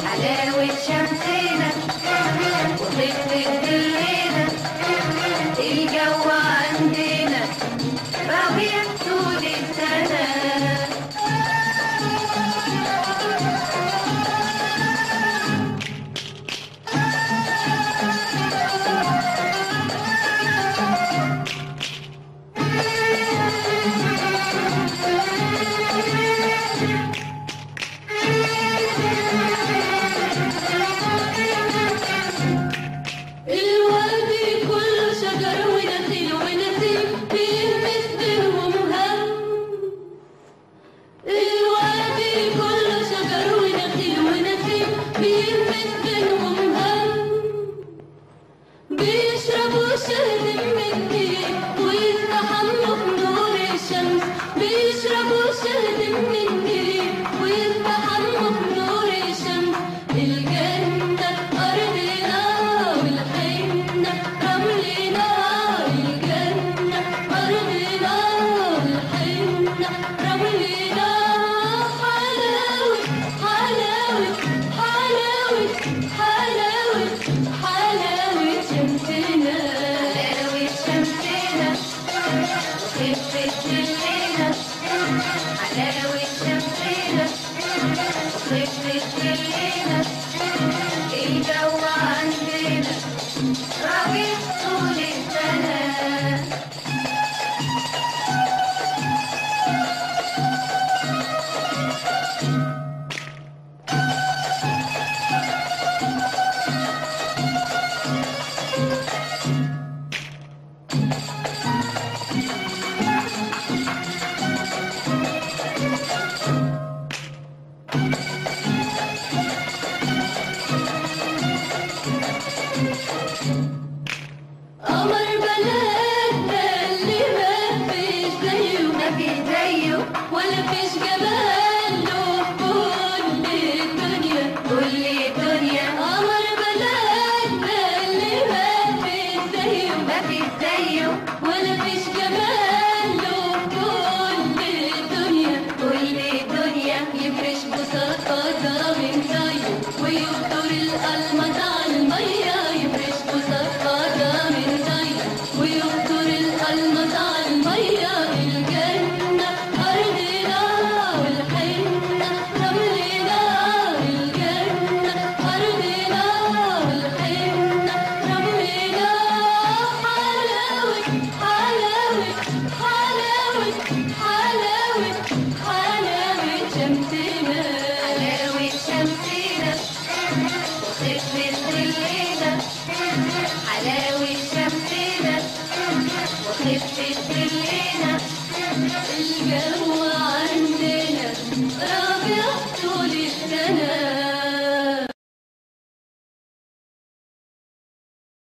حلاوة شمسنا وخفة ظلنا، الجو عندنا ربيع طول السنة. بيشربوا شهد من النيل ويستحموا بنور الشمس، بيشربوا شهد من النيل ويستحموا بنور الشمس. الجنة أرضنا والحنة رملنا، الجنة أرضنا والحنة رملنا. حلاوة حلاوة حلاوة حلاوة حلاوة شمسنا، حلاوة شمسنا وخفة ظلنا، حلاوة شمسنا وخفة ظلنا، الجو عندنا ربيع طول السنة. قمر بلدنا اللي مفيش زيه، مفيش زيه ولا فيش جمال له كل الدنيا. كل الدنيا، قمر بلدنا اللي مفيش زيه، مفيش زيه ولا فيش جمال له كل الدنيا. كل الدنيا، يفرش بساطة من زيه ويبدر القلمة على المية، يفرش بساطة من زيه ويبدر القلمة على المية. الجنة أرضنا والحنة رملنا، الجنة أرضنا والحنة رملنا. حلاوة حلاوة حلاوة حلاوة حلاوة شمسنا، حلاوة شمسنا وخفة ظلنا، حلاوة شمسنا وخفة ظلنا،